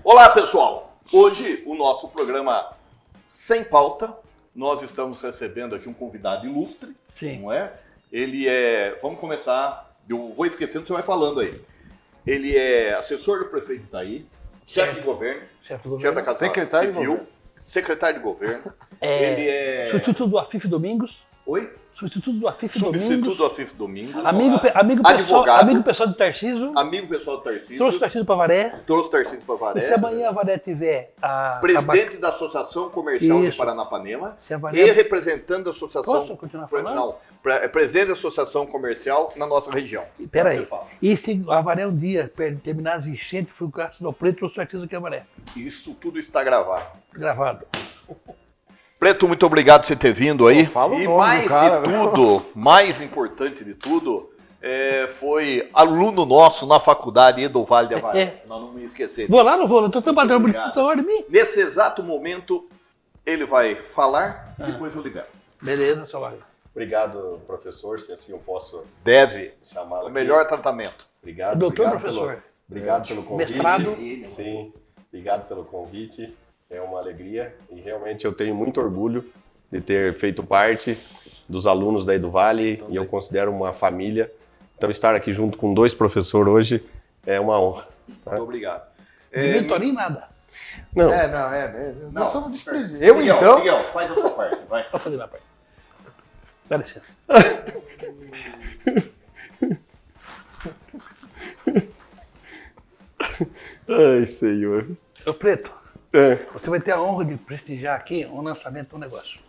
Olá, pessoal! Hoje, o nosso programa Sem Pauta, nós estamos recebendo aqui um convidado ilustre, Sim. Não é? Ele é... Vamos começar, eu vou esquecendo, você vai falando aí. Ele é assessor do prefeito Itaí, chefe de governo, chefe da Casa secretário Civil, secretário de governo. Ele é... Substituto do Afif Domingos. Oi? Substituto do Afif Substituto Domingos. do Afif Domingos. Amigo pessoal de Tarcísio. Amigo pessoal do Tarcísio. Trouxe o Tarcísio para Varé. Trouxe o Tarcísio para Varé. E se amanhã a Varé tiver a... Presidente da Associação Comercial de Paranapanema e representante da Associação... Posso continuar falando? Não, presidente da Associação Comercial na nossa região. Espera aí. E se a Varé um dia terminar as enchentes, foi o Castro Preto, trouxe o Tarcísio aqui a Varé. Isso tudo está gravado. Gravado. Preto, muito obrigado por você ter vindo aí. E mais importante de tudo, foi aluno nosso na faculdade do Vale de Avaré. Nós não me esquecer. Vou lá, não vou, não estou trabalhando bonito hora de mim. Nesse exato momento, ele vai falar e depois eu libero. Beleza, seu Varé. Obrigado, professor, se assim eu posso Deve chamá-lo o aqui. melhor tratamento. Obrigado. Doutor, obrigado professor. Obrigado pelo convite. Mestrado. Sim, obrigado pelo convite. É uma alegria e realmente eu tenho muito orgulho de ter feito parte dos alunos da Edu Vale e eu considero uma família. Então estar aqui junto com dois professores hoje é uma honra. Muito obrigado. De mentoria nada. Não, Nós somos desprezíveis. Eu, Miguel, então... Miguel, faz a sua parte, vai. Pode fazer minha parte. Dá licença. ai, senhor. Ô Preto, você vai ter a honra de prestigiar aqui um lançamento do negócio.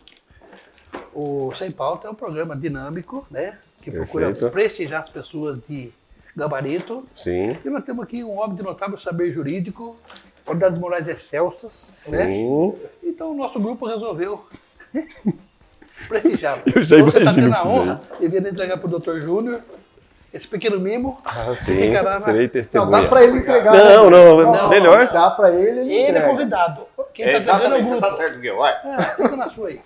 O Sem Pauta é um programa dinâmico, né? Que procura Perfeito. prestigiar as pessoas de gabarito. Sim, E nós temos aqui um homem de notável saber jurídico, qualidades morais excelsas, né? sim. Então o nosso grupo resolveu prestigiá-lo. Eu já Então, você está imagino tendo a que honra de vir entregar para o Dr. Júnior esse pequeno mimo. Sim, Ficará serei Não, testemunha. dá pra ele entregar. Não, né? não, melhor. Dá pra ele, ele Ele é entrega. convidado. Quem está entregando é o Exatamente, você grupo. tá certo, Miguel, vai. Fica na sua aí.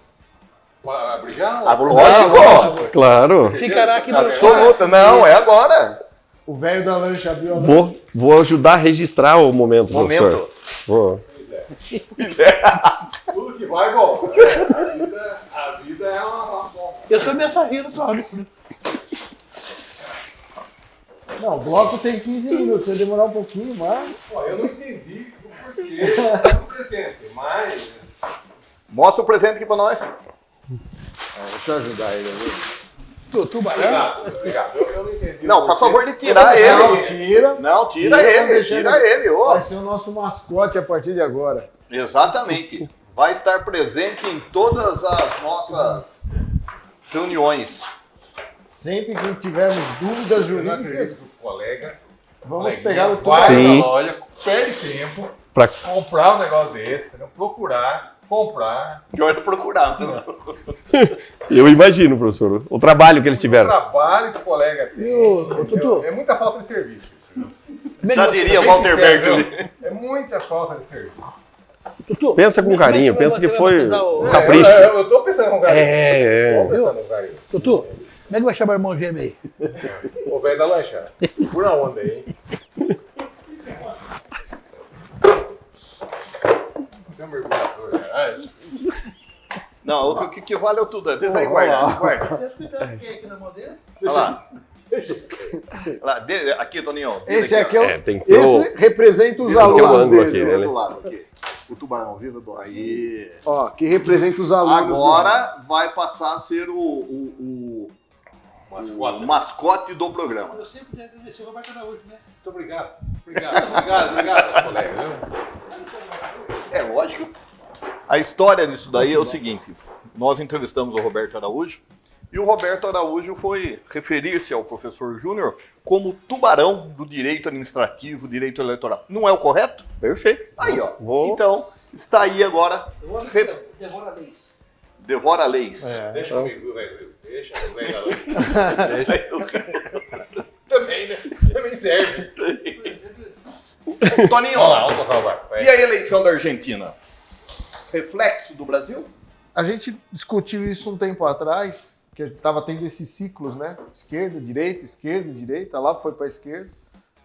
Abrir já? Lógico! Claro. Ficará aqui no... Absoluta, não, é agora. O velho da lancha abriu a lancha. Vou ajudar a registrar o momento, Momento. professor. Vou. Tudo que vai, bom. A vida é uma bomba. Eu sou mensageiro só. Não, o bloco tem 15 minutos. Se demorar um pouquinho mais... Pô, eu não entendi o porquê do presente, mas... Mostra o presente aqui pra nós. Deixa eu ajudar ele ali. Tubarão. Obrigado. Eu não entendi. Não, faz favor de tirar Não, ele. tira. Não, tira Tira, ele, deixa tira ele. ô. Vai ser o nosso mascote a partir de agora. Exatamente. Vai estar presente em todas as nossas reuniões. Sempre que tivermos dúvidas Eu não jurídicas, acredito que o colega vamos pegar o vai Sim. na loja, perde tempo, Pra- comprar um negócio desse, entendeu? Procurar, comprar. Pior é procurar. Eu imagino, professor, o trabalho que eles O tiveram. trabalho que o colega tem. Ô, Tutu. É muita falta de serviço. Isso, viu? Já diria Bem Walter sincero, Berto. viu? É muita falta de serviço. Tutu, Pensa com carinho, como é pensa que você vai foi batizar o- um capricho. Eu tô pensando com carinho. É. Tô pensando com carinho. Tutu, como é que vai chamar o irmão gêmeo aí? O velho da lancha. Por onde aí? Tem um mergulhador, né? Não, o que vale é tudo. Deixa aí, guarda. Você escutando quem aqui na mão dele? Olha lá. Olha lá, aqui, Toninho. esse aqui é o... Tem que ter Esse representa os tem que ter um alunos ângulo dele. aqui, né? do lado aqui. O tubarão vivo do aí. Ó, que representa os alunos Agora vai passar a ser o mascote do programa. Eu sempre tenho que agradecer o Roberto Araújo, né? Muito obrigado. Obrigado, colega. É lógico. A história disso daí é o seguinte: nós entrevistamos o Roberto Araújo e o Roberto Araújo foi referir-se ao professor Júnior como tubarão do direito administrativo, direito eleitoral. Não é o correto? Perfeito. Aí, ó. Vou. Então, está aí agora. Devora leis. Devora leis. Deixa comigo, velho. Deixa o velho da lancha. Também, né? Também serve. Toninho, Vamos lá, vamos tocar o barco. e a eleição da Argentina? Reflexo do Brasil? A gente discutiu isso um tempo atrás, que estava tendo esses ciclos, né? Esquerda, direita, lá foi para a esquerda,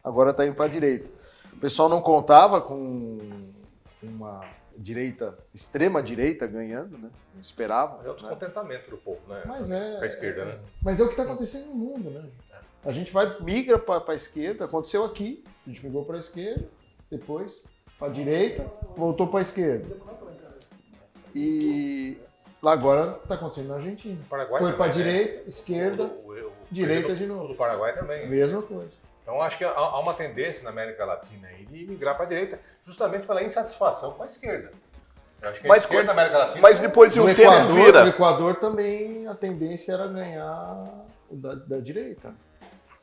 agora está indo para a direita. O pessoal não contava com uma extrema direita ganhando, né? Não esperava. É o descontentamento do povo, né? Mas Com a esquerda, né? Mas é o que está acontecendo no mundo, né? A gente migra para a esquerda, aconteceu aqui, a gente migrou para a esquerda, depois para a direita, voltou para a esquerda. E lá agora está acontecendo na Argentina. Paraguai Foi para a também, né? direita, esquerda, direita de novo. Do Paraguai também. Mesma coisa. Então, acho que há uma tendência na América Latina aí de migrar para a direita, justamente pela insatisfação com a esquerda. Eu acho que a esquerda da América Latina... Mas depois de No um tempo Equador, no vira. Equador também a tendência era ganhar o da direita.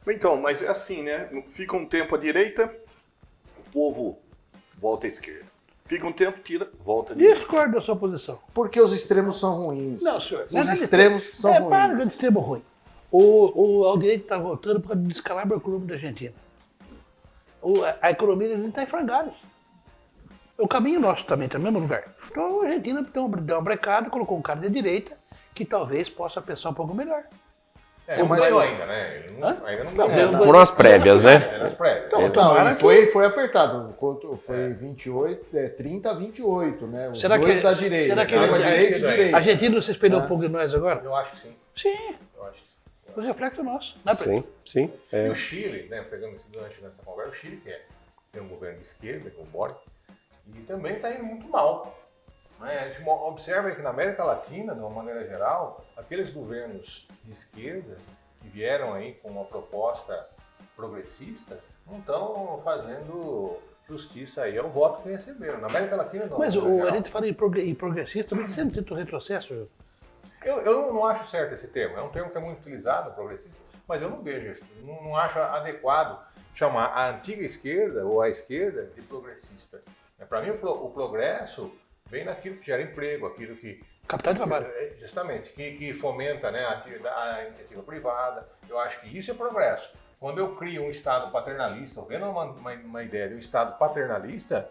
Então, mas é assim, né? Fica um tempo à direita, o povo volta à esquerda. Fica um tempo, tira, volta à direita. Discordo da sua posição. Porque os extremos são ruins. Não, senhor. Os extremos são ruins. Para de extremo ruim. Ao direito está voltando por causa do descalabro econômico da Argentina. A economia da Argentina está em frangalhos. O caminho nosso também está no mesmo lugar. Então a Argentina deu uma brecada, colocou um cara de direita que talvez possa pensar um pouco melhor. Não ganhou ainda, né? Ele ainda não ganhou. Foram as prévias, né? Era as prévias. Então, Não, tomara e que- foi apertado. Foi 30 a 28, né? Os Será dois que- da direita. será que Extrema ele- direita e a- direita. A Argentina não se espelhou um pouco de nós agora? Eu acho que sim. Sim, Eu acho que sim. o reflexo nosso. Não é pra- Sim, sim. E o Chile, né, pegando esse gancho nessa conversa, o Chile tem um governo de esquerda, que é o Boric, e também está indo muito mal. Né? A gente observa que na América Latina, de uma maneira geral, aqueles governos de esquerda que vieram aí com uma proposta progressista não estão fazendo justiça aí ao voto que receberam. Na América Latina não. Mas de maneira a geral. gente fala em progressista, mas sempre tenta um retrocesso. Eu não acho certo esse termo. É um termo que é muito utilizado, progressista, mas eu não vejo isso. Não acho adequado chamar a antiga esquerda ou a esquerda de progressista. Para mim, o progresso vem naquilo que gera emprego, aquilo que... Capital de trabalho. Justamente, que fomenta, né, a iniciativa privada. Eu acho que isso é progresso. Quando eu crio um Estado paternalista, ou vendo uma ideia de um Estado paternalista,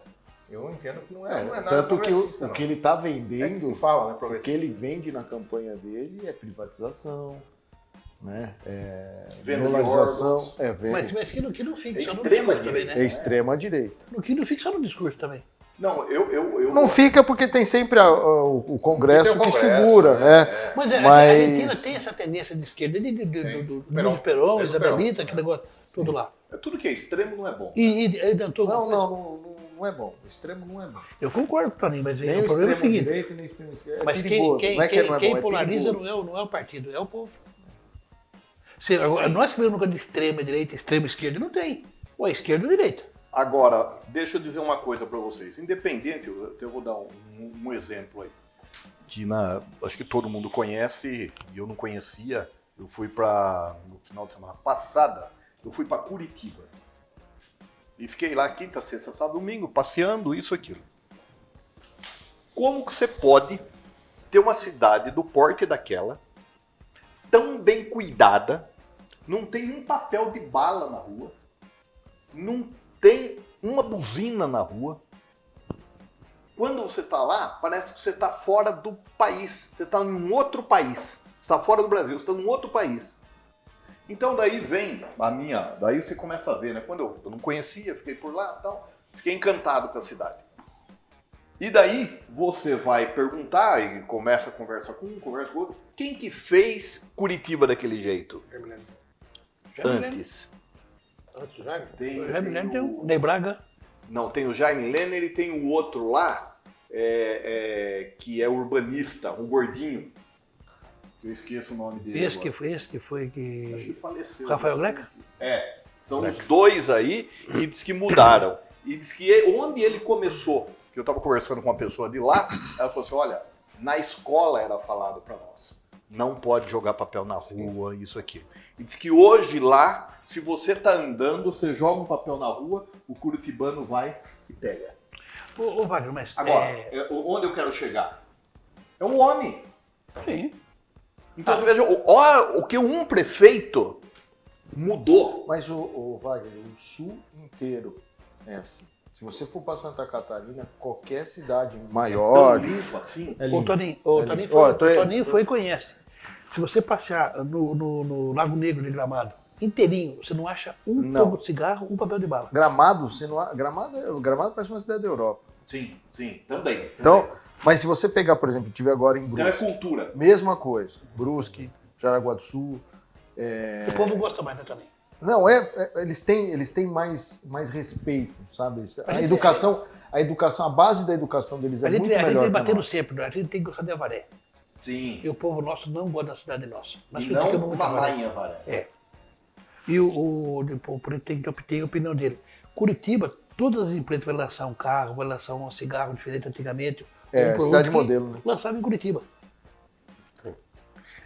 eu entendo que não é nada Tanto que progressista. o não. que ele está É que vendendo, se fala, né, o que progressista. ele vende na campanha dele é privatização, né? Venda de Dolarização, órgãos. Mas que não fica É só no extrema discurso também, direita. é né? extrema direita. Que não fica só no discurso também. Não, eu Não fica porque tem sempre o Congresso Tem o que Congresso, segura, né? Mas, a Mas- Argentina tem essa tendência de esquerda, do Perón. Perón, Tem o Isabelita, Perón. aquele negócio, tudo lá. tudo que é extremo não é bom. E tentou alguma coisa. Não é bom. O extremo não é bom. Eu concordo, Toninho, mas Nem o o problema é extremo o seguinte. direita, nem o extremo esquerda. É Mas perigoso. quem Não é que não é bom, é polariza perigoso. não é o partido, é o povo. Agora, nós que vemos nunca de extrema direita, extrema esquerda, não tem. Ou é esquerda ou direita. Agora, deixa eu dizer uma coisa para vocês. Independente, eu vou dar um exemplo aí. Que acho que todo mundo conhece, e eu não conhecia. Eu fui no final de semana passada, eu fui para Curitiba. E fiquei lá quinta, sexta, sábado, domingo, passeando, isso, aquilo. Como que você pode ter uma cidade do porte daquela, tão bem cuidada, não tem um papel de bala na rua, não tem uma buzina na rua. Quando você está lá, parece que você está fora do país, você está em um outro país, você está fora do Brasil, você está em um outro país. Então daí vem daí você começa a ver, né? Quando eu não conhecia, fiquei por lá, tal, fiquei encantado com a cidade. E daí você vai perguntar e começa a conversar com um, conversa com outro, quem que fez Curitiba daquele jeito? Antes. Antes do Jaime? O Jaime Lerner tem o Ney Braga. Não, tem o Jaime Lerner e tem o outro lá, que é urbanista, um gordinho. Eu esqueço o nome dele. Esse que agora. foi Acho que que. faleceu. Rafael Greca? São os dois aí e diz que mudaram. E diz que onde ele começou, que eu estava conversando com uma pessoa de lá, ela falou assim, olha, na escola era falado para nós, não pode jogar papel na rua, isso, aquilo. E diz que hoje lá, se você tá andando, você joga um papel na rua, o curitibano vai e pega. Ô, Wagner, mas. Agora, onde eu quero chegar? É um homem. Sim. Então você veja, o que um prefeito mudou. Mas o Wagner, o sul inteiro é assim. Se você for para Santa Catarina, qualquer cidade maior. Tão limpo assim. É O limpo. Toninho, É limpo. o Toninho foi e conhece. Se você passear no Lago Negro de Gramado inteirinho, você não acha um Não. tubo de cigarro, um papel de bala. Gramado, Gramado parece uma cidade da Europa. Sim, também. Então, mas se você pegar, por exemplo, tive agora em Então é Brusque, cultura. mesma coisa. Brusque, Jaraguá do Sul. O povo gosta mais, né, também. Não, eles têm mais respeito, sabe? A educação, a base da educação deles é A gente, muito a gente melhor vem que a batendo nossa. sempre, a gente tem que gostar de Avaré. Sim. E o povo nosso não gosta da cidade nossa. Nós E criticamos não muito mamar Avaré. em Avaré. É. E o presidente tem a opinião dele. Curitiba, todas as empresas vão lançar um carro, vão lançar um cigarro diferente antigamente. É, um produto cidade que modelo, né? Lançava em Curitiba.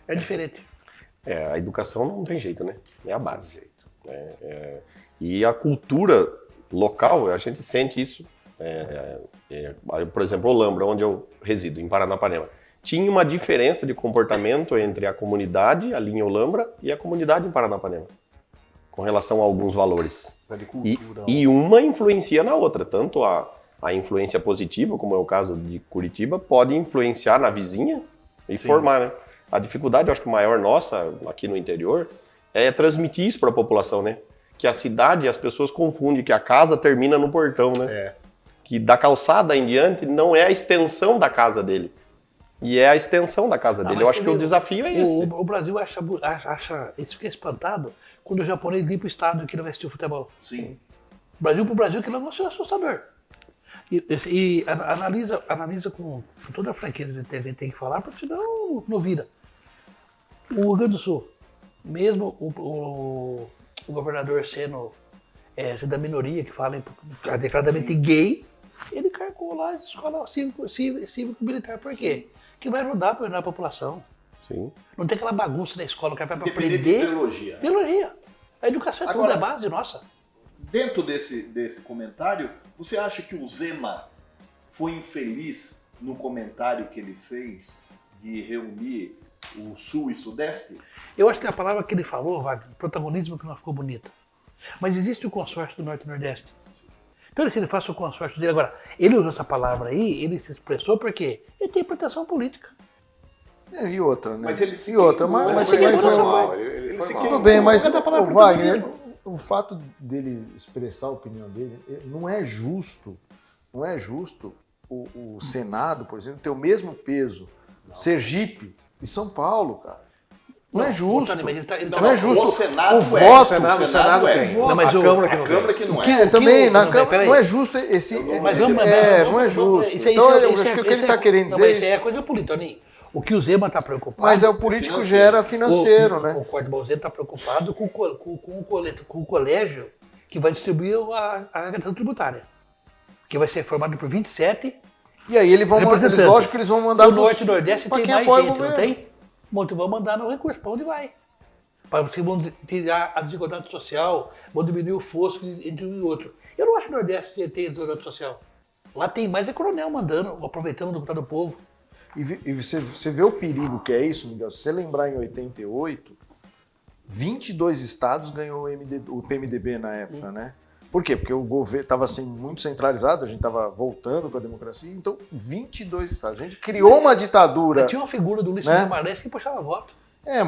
É diferente. A educação não tem jeito, né? É a base. E a cultura local, a gente sente isso. Por exemplo, Olambra, onde eu resido, em Paranapanema. Tinha uma diferença de comportamento entre a comunidade ali em Olambra e a comunidade em Paranapanema, com relação a alguns valores. E uma influencia na outra, tanto a influência positiva, como é o caso de Curitiba, pode influenciar na vizinha e formar, né? A dificuldade, eu acho que maior nossa, aqui no interior, é transmitir isso para a população, né? Que a cidade, as pessoas confundem que a casa termina no portão, né? Que da calçada em diante não é a extensão da casa dele. E é a extensão da casa dele. Eu acho que o desafio é esse. O Brasil acha, isso fica espantado quando o japonês limpa o estado aqui no vestir futebol. Sim. Brasil pro Brasil, que não é assustador. E analisa com toda a franqueza que a gente tem que falar, porque senão não vira. O Rio Grande do Sul, mesmo o governador sendo da minoria, que fala declaradamente gay, ele carcou lá a escola cívico-militar. Por quê? Que vai ajudar a população. Sim. Não tem aquela bagunça na escola, o cara vai Independente aprender. de ideologia. Biologia. A educação é Agora, tudo, é base nossa. Dentro desse comentário, você acha que o Zema foi infeliz no comentário que ele fez de reunir o Sul e Sudeste? Eu acho que a palavra que ele falou, Wagner, protagonismo, que não ficou bonita. Mas existe o consórcio do Norte e Nordeste. Então, se ele faz o consórcio dele agora, ele usou essa palavra aí, ele se expressou porque ele tem proteção política. E outra, né? Mas ele se E outra, queimou, mas ele se foi queimou, mal. Ele foi se mal. queimou. tudo bem, mas Cada palavra o Wagner, protagonismo. o fato dele expressar a opinião dele, não é justo o Senado, por exemplo, ter o mesmo peso Sergipe e São Paulo, cara. Não é justo. Tony, mas ele Não é justo. O Senado O é. voto. O Senado tem. Não, mas a o- Câmara que A não Câmara tem. que não Que é. também, na não, Câmara, peraí. não é justo esse. Mas não é justo. Então, eu acho que o que ele está querendo não, dizer mas isso é isso. é coisa política, Toninho. O que o Zema está preocupado... Mas é o político gera financeiro, né? O Zema está preocupado com o colégio que vai distribuir a arrecadação tributária. Que vai ser formado por 27. E aí eles representantes. lógico que eles vão mandar O Norte e Nordeste pra tem quem mais apoia o gente, não governo. tem? Vão mandar no recurso, para onde vai? Para você vão tirar a desigualdade social, vão diminuir o fosso entre um e outro. Eu não acho que o Nordeste tem desigualdade social. Lá tem mais coronel mandando, aproveitando do deputado do povo. E você vê o perigo que é isso, Miguel. Se você lembrar em 88, 22 estados ganhou o PMDB na época, né? Por quê? Porque o governo estava muito centralizado, a gente estava voltando com a democracia, então 22 estados. A gente criou uma ditadura. Tinha uma figura do Ulisses Né? Guimarães que puxava voto.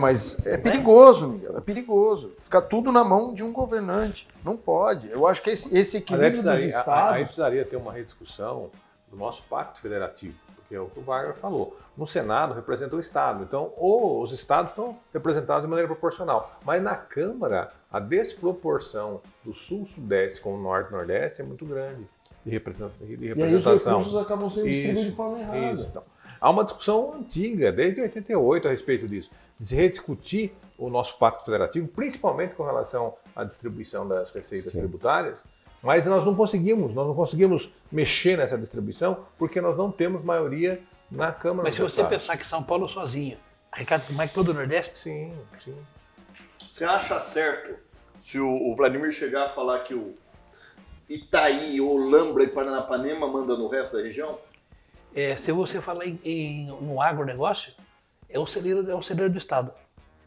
Mas é perigoso, Miguel, é perigoso. Ficar tudo na mão de um governante. Não pode. Eu acho que esse Mas aí equilíbrio dos precisaria, aí estados... precisaria ter uma rediscussão do nosso pacto federativo, porque é o que o Wagner falou. No Senado representa o Estado, então os estados estão representados de maneira proporcional. Mas na Câmara, a desproporção do Sul-Sudeste com o Norte e Nordeste é muito grande de E aí os representação. recursos acabam sendo distribuídos de forma errada. Isso. Então, há uma discussão antiga, desde 88, a respeito disso, de se rediscutir o nosso pacto federativo, principalmente com relação à distribuição das receitas tributárias, mas nós não conseguimos mexer nessa distribuição porque nós não temos maioria na Câmara Mas se dos você Deputados. pensar que São Paulo sozinho, arrecada mais que todo o Nordeste, Sim, sim. Você acha certo se o Vladimir chegar a falar que o Itaí, Olambra e Paranapanema manda no resto da região? se você falar no agronegócio, é o celeiro do Estado.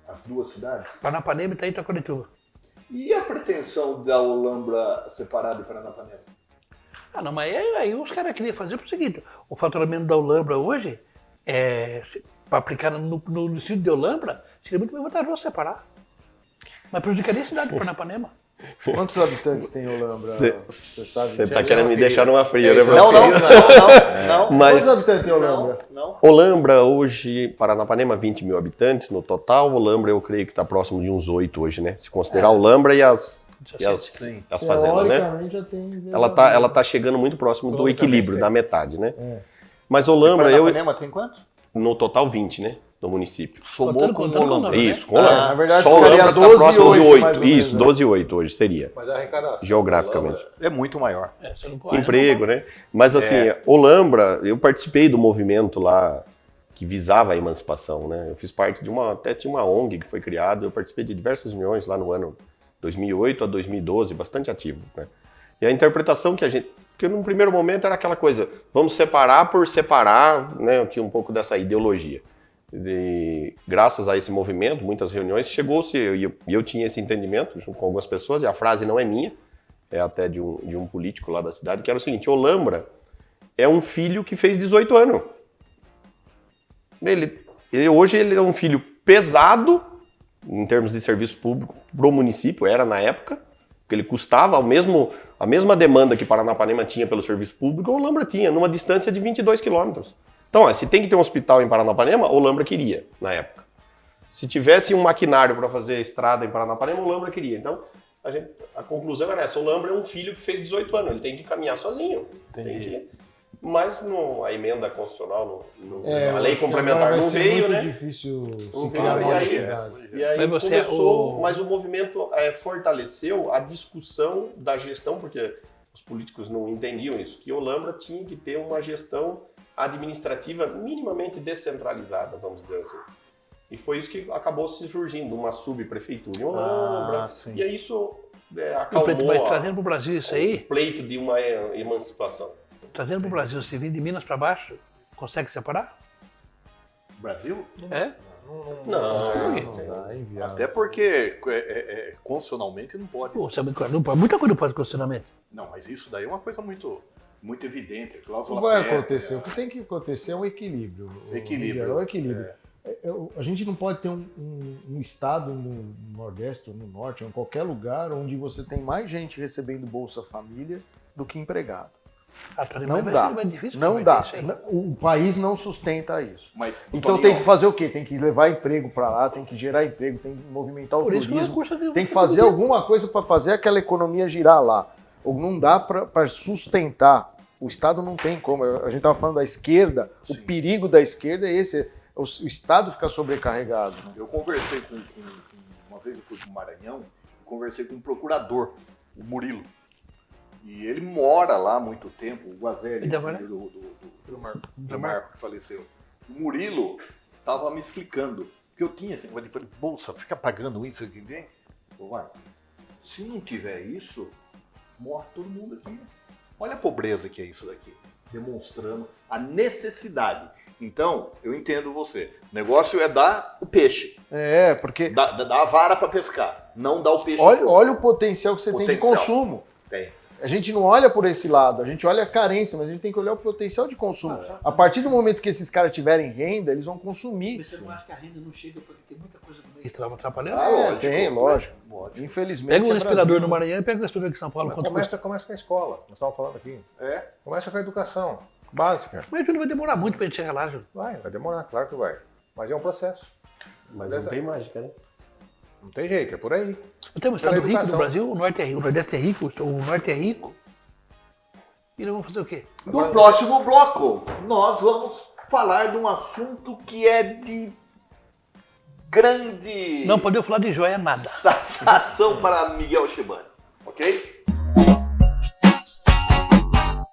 As duas cidades? Paranapanema e Itacoatiuba. E a pretensão da Olambra separada de Paranapanema? Ah, não, mas aí os caras queriam fazer o seguinte, o faturamento da Olambra hoje, para aplicar no distrito de Olambra, seria muito mais vantajoso separar. Mas prejudicaria a cidade de Paranapanema. Quantos habitantes tem Olambra? Você sabe? Você tá querendo me deixar numa fria, né, Não, professor? não. Mas Quantos habitantes tem Olambra? Não. Olambra hoje, Paranapanema, 20 mil habitantes no total. Olambra eu creio que está próximo de uns 8 hoje, né? Se considerar Olambra e as fazendas, né? Teoricamente já tem... Ela tá chegando muito próximo do equilíbrio, da metade, né? Mas Olambra, Paranapanema tem quantos? no total 20, né? No município. Somou com contando Olambra. né? Isso, com Olambra. na verdade, Só ficaria Olambra tá 12 próximo de mais 8. ou menos, Isso, né? 12 e 8 hoje seria, Mas a arrecadação. geograficamente. É muito maior. Você não corre, Emprego, né? Mas assim, Olambra, eu participei do movimento lá que visava a emancipação, né? Eu fiz parte de até tinha uma ONG que foi criada, eu participei de diversas reuniões lá no ano 2008 a 2012, bastante ativo, né? E a interpretação que a gente... Porque num primeiro momento era aquela coisa, vamos separar por separar, né? Eu tinha um pouco dessa ideologia. E, graças a esse movimento, muitas reuniões, chegou-se, e eu tinha esse entendimento junto com algumas pessoas, e a frase não é minha, é até de um político lá da cidade, que era o seguinte: Olambra é um filho que fez 18 anos. Hoje ele é um filho pesado, em termos de serviço público, para o município, era na época, porque ele custava a mesma demanda que Paranapanema tinha pelo serviço público, Olambra tinha, numa distância de 22 quilômetros. Então, se tem que ter um hospital em Paranapanema, Olambra queria, na época. Se tivesse um maquinário para fazer estrada em Paranapanema, Olambra queria. Então, a conclusão era essa: Olambra é um filho que fez 18 anos, ele tem que caminhar sozinho. Mas a emenda constitucional, a lei complementar não veio, né? É muito difícil Não se veio, criar uma e cidade. aí Mas começou, mas o movimento fortaleceu a discussão da gestão, porque os políticos não entendiam isso, que Olambra tinha que ter uma gestão administrativa minimamente descentralizada, vamos dizer assim. E foi isso que acabou se surgindo, uma subprefeitura em Olambra. E aí isso acalmou Mas trazendo para o Brasil isso aí, o pleito de uma emancipação. trazendo para o Brasil, se vir de Minas para baixo, consegue separar? Brasil? É? Não. Dá, é inviável. Até porque constitucionalmente não pode. Pô, sabe, muita coisa não pode constitucionalmente. Não, mas isso daí é uma coisa muito evidente. Cláusula Não vai pétrea. acontecer. O que tem que acontecer é um equilíbrio. Equilíbrio. É um equilíbrio. A gente não pode ter um estado no Nordeste ou no Norte, ou em qualquer lugar, onde você tem mais gente recebendo Bolsa Família do que empregado. Não dá. Não dá. O país não sustenta isso. Mas, Então Toninho, tem que fazer o quê? Tem que levar emprego para lá, tem que gerar emprego, tem que movimentar o Por isso que turismo, tem que fazer alguma coisa para fazer aquela economia girar lá. Ou não dá para sustentar. O Estado não tem como. A gente estava falando da esquerda, o perigo da esquerda é esse, o Estado ficar sobrecarregado. Né? eu conversei uma vez eu fui para o Maranhão, conversei com um procurador, o Murilo. E ele mora lá há muito tempo, o Guazelli, filho do Marco, que faleceu. O Murilo estava me explicando que eu tinha assim, eu falei, bolsa, fica pagando isso aqui, né? Marco, se não tiver isso, morre todo mundo aqui. Olha a pobreza que é isso daqui, demonstrando a necessidade. Então, eu entendo você. O negócio é dar o peixe. Porque... Dar a vara para pescar, não dar o peixe. Olha o potencial que você tem de Potencial. consumo. Tem. A gente não olha por esse lado, a gente olha a carência, mas a gente tem que olhar o potencial de consumo. A partir do momento que esses caras tiverem renda, eles vão consumir. Você não acha que a renda não chega porque tem muita coisa no meio que estava atrapalhando? Lógico. Infelizmente. Pega um é respirador Brasil. no Maranhão e pega um respirador aqui em São Paulo. Quanto custa? Começa com a escola, nós estávamos falando aqui. É. Começa com a educação básica. Mas não vai demorar muito para a gente chegar lá, Júlio. Vai demorar, claro que vai. Mas é um processo. Mas não tem mágica, né? Não tem jeito, é por aí. Não tem um estado rico no educação. Brasil, o Norte é rico, o Nordeste é rico, o Norte é rico. E nós vamos fazer o quê? No próximo bloco, nós vamos falar de um assunto que é de grande Não podemos falar de joia nada. satisfação para Miguel Shibani, ok?